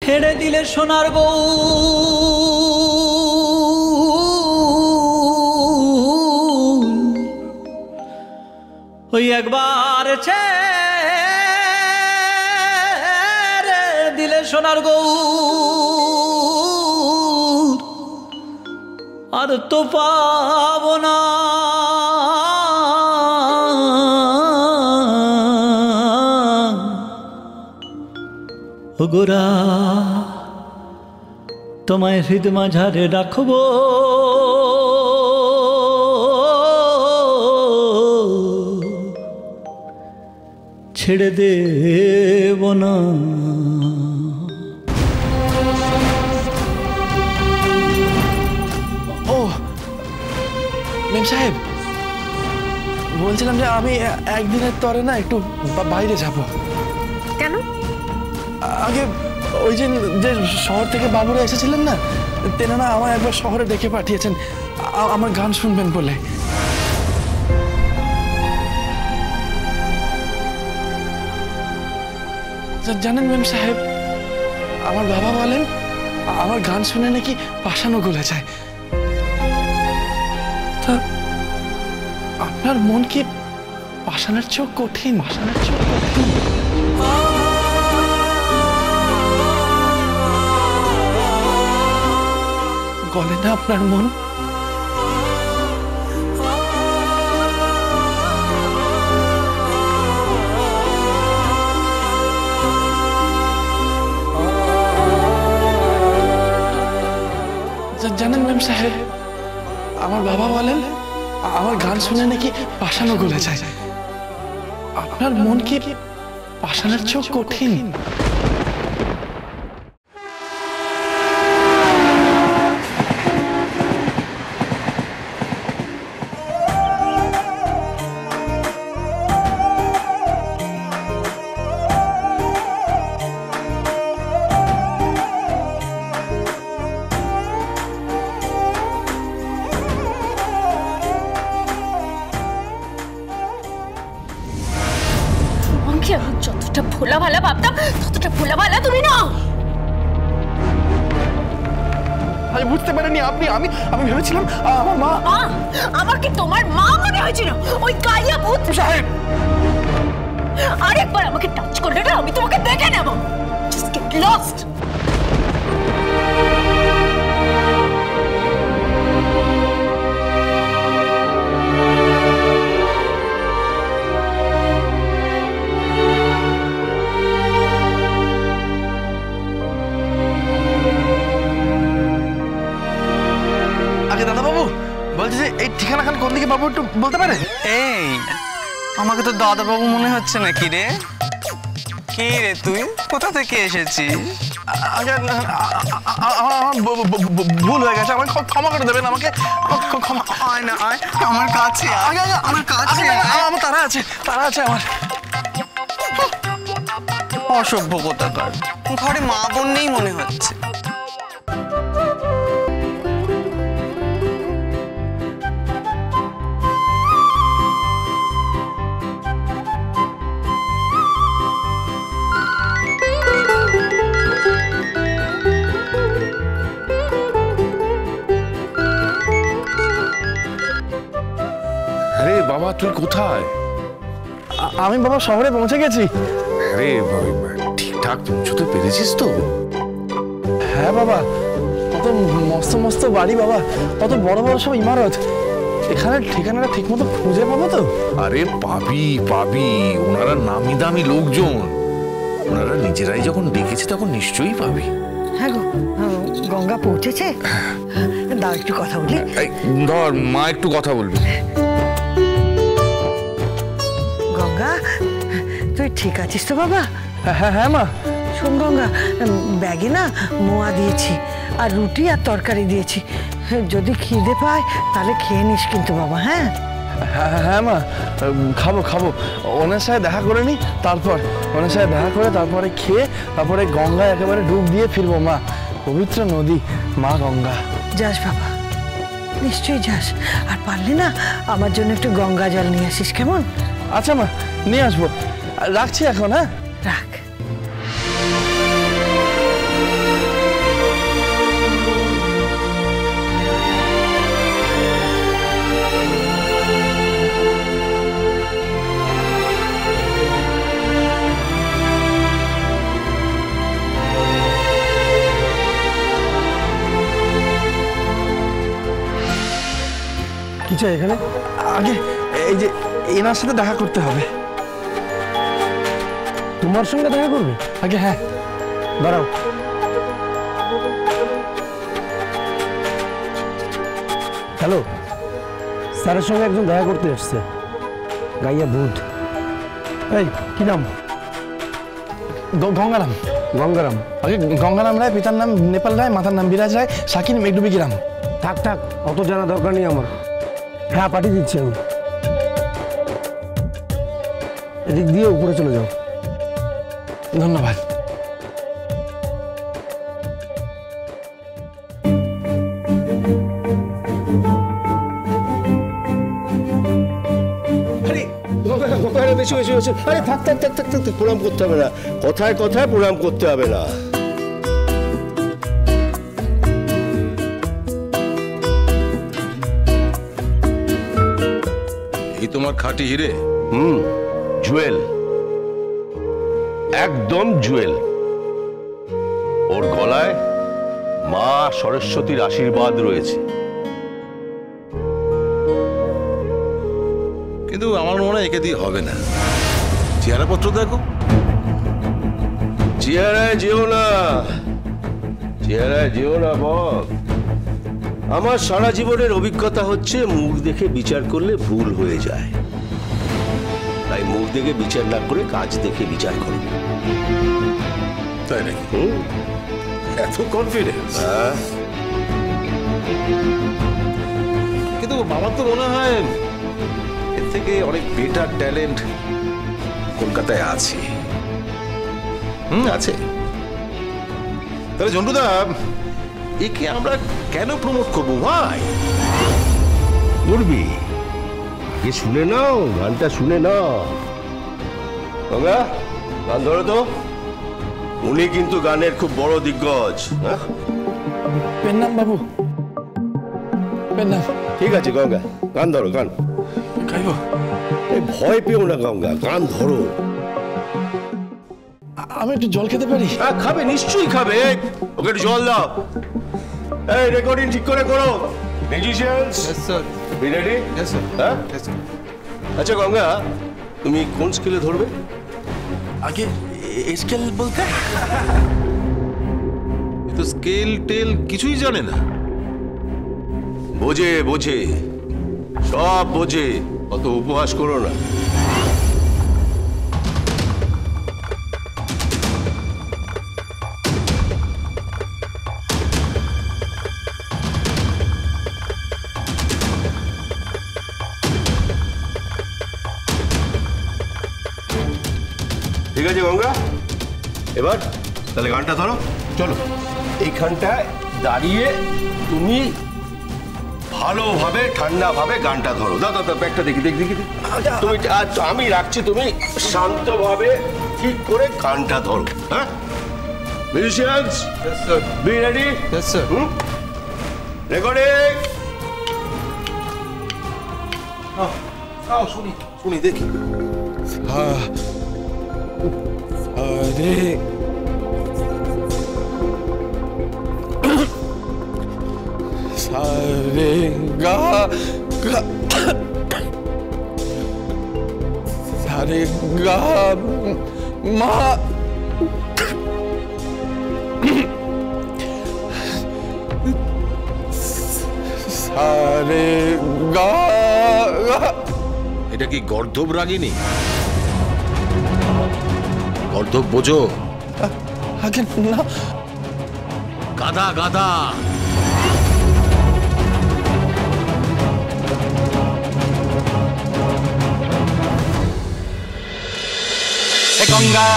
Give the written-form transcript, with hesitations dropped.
হেড়ে দিলে সোনার গৌ ওই একবার ছেড়ে দিলে সোনার গৌ আর তো পাবো না ও গোরা তোমায় হৃদ মাঝারে রাখবো ছেড়ে দেব না। ও মেম সাহেব, বলছিলাম যে আমি একদিনের তরে না একটু বাইরে যাব। কেন? আগে ওই যে শহর থেকে বাবুরা এসেছিলেন না, তেনারা আমার একবার শহরে ডেকে পাঠিয়েছেন আমার গান শুনবেন বলে। জানেন মেম সাহেব, আমার বাবা বলেন আমার গান শুনে নাকি পাষাণও গলে যায়। তা আপনার মন কি পাষাণের চেয়েও কঠিন? পাষাণের চেয়েও কঠিন গলে না আপনার মন? জানেন মেম সাহেব, আমার বাবা বলেন আমার গান শুনে নাকি পাষাণও গলে যায়। আপনার মন কি পাষাণের চেয়েও কঠিন? যতটা ভোলা ভালা ভাবতাম ততটা ভোলা ভালা তুমি না। আমি বুঝতে পারিনি আপনি। আমি ভেবেছিলাম আমার মা। আমার কি তোমার মা মনে হয়েছিল? ওই কাইয়া ভূত সাহেব আরেকবার আমাকে টাচ করলে না আমি তোমাকে দেখে নেব। Just get lost. এই ঠিকানাখান কোন দিকে বাবু একটু বলতে পারে? এই আমাকে তো দাদা বাবু মনে হচ্ছে না। কি রে তুই কোথা থেকে এসেছিস? ভুল হয়ে গেছে, আমাকে ক্ষমা করে দেবেন। আমাকে আয় না আয় আমার কাছে, আমার কাছে আমার তারা আছে আমার। অসভ্য কোথাকার, ঘরে মা বোন নেই মনে হচ্ছে। বাবা তুই কোথায়? আমি বাবা শহরে পৌঁছে গেছি। আরে ঠিকঠাক পৌঁছতে পেরেছিস তো? হ্যাঁ বাবা, কত মস্ত মস্ত বাড়ি বাবা, কত বড় বড় সব ইমারত। এখানে ঠিকানাটা ঠিক মতো খুঁজে পাবো তো? আরে পাবি, ওনারা নামি দামি লোকজন, ওনারা নিজেরাই যখন ডেকেছে তখন নিশ্চয়ই পাবি। হ্যাঁ গো, গঙ্গা পৌঁছেছে? দাও একটু কথা বলি। ধর মা একটু কথা বলবি। গঙ্গা তুই ঠিক আছিস তো বাবা? হ্যাঁ মা। শোন গঙ্গা, ব্যাগে না মোয়া দিয়েছি আর রুটি আর তরকারি দিয়েছি, যদি খিদে পায় তাহলে খেয়ে নিস কিন্তু বাবা। হ্যাঁ হ্যাঁ মা, খাবো। ওনার সাথে দেখা করে নি, তারপর ওনার সাথে দেখা করে তারপরে খেয়ে তারপরে গঙ্গায় একেবারে ডুব দিয়ে ফিরবো। মা, পবিত্র নদী মা গঙ্গা। যাস বাবা, নিশ্চয়ই যাস। আর পারলে না আমার জন্য একটু গঙ্গা জল নিয়ে আসিস, কেমন? আচ্ছা মা, নিয়ে আসবো। রাখছি এখন। হ্যাঁ রাখ। চাই এখানে? আগে এই যে এনার সাথে দেখা করতে হবে। তোমার সঙ্গে দেখা করবে? আগে হ্যাঁ, দাঁড়াও। হ্যালো, স্যারের সঙ্গে একজন দেখা করতে এসছে, গাইয়া বুধ। এই কি নাম? গঙ্গারাম। গঙ্গারাম। আগে গঙ্গারাম রায়, পিতার নাম নেপাল রায়, মাতার নাম বিরাজ রায়, সাকিন মেঘডুবি গ্রাম। থাক থাক, অত জানা দরকার নেই আমার। হ্যাঁ, পাঠিয়ে দিচ্ছি আমি। এদিক দিয়ে উপরে চলে যাও। ধন্যবাদ। বেশি বেশি বেশি, আরে থাক থাক থাক থাক থাক, প্রণাম করতে হবে না, কথায় কথায় প্রণাম করতে হবে না। এই তোমার খাঁটি হিরে? জুয়েল, একদম জুয়েল। ওর গলায় মা সরস্বতীর আশীর্বাদ রয়েছে। কিন্তু আমার মনে হয় একে দিয়ে হবে না। চেহারাপত্র দেখো। চেহারায় যেও না, চেহারায় যেও না বল। আমার সারা জীবনের অভিজ্ঞতা হচ্ছে মুখ দেখে বিচার করলে ভুল হয়ে যায়, তাই মুখ দেখে বিচার না করে কাজ দেখে বিচার করো। তাই নাকি? এত কনফিডেন্স? কিন্তু আমার তো মনে হয় এর থেকে অনেক বেটার ট্যালেন্ট কলকাতায় আছে। আছে। তাহলে ঝন্টুদা, একে আমরা কেন প্রমোট করবো ভাই? করবি, আগে শুনে নাও, গানটা শুনে নাও। গঙ্গা, গান ধরো তো। উনি কিন্তু গানের খুব বড় দিগ্গজ। পেন নাম বাবু, পেন নাম। ঠিক আছে গঙ্গা, গান ধরো, গান গাইব। এই ভয় পেও না গঙ্গা, গান ধরো। আমি একটু জল খেতে পারি? হ্যাঁ খাবে, নিশ্চয়ই খাবে। ওকে একটু জল দাও। এই রেকর্ডিং ঠিক করে করো। Musicians, yes sir. Be ready? Yes sir. হ্যাঁ यस सर। আচ্ছা গঙ্গা, তুমি কোন স্কেলে ধরবে? আগে স্কেল বলতে? এ তো স্কেল টেল কিছুই জানে না। বোঝে বোঝে, সব বোঝে, অত উপহাস করো না। ঠিক আছে গঙ্গা, এবার তাহলে গানটা ধরো। চলো, এইখানটায় দাঁড়িয়ে তুমি ভালোভাবে ঠান্ডাভাবে গানটা ধরো। দাদা দাদা ব্যাগটা দেখি দেখি দেখি। তুমি আমি রাখছি, তুমি শান্তভাবে ঠিক করে গানটা ধরো। হ্যাঁ musicians, yes sir. Be ready? Yes sir. Recording. শুনি শুনি দেখি। আরে সারে গা গা সারে গা মা সারে গা। এটা কি গর্ধব রাগিনী? গর্ধব বোঝো? আগে না। গাধা গাধা। गंगा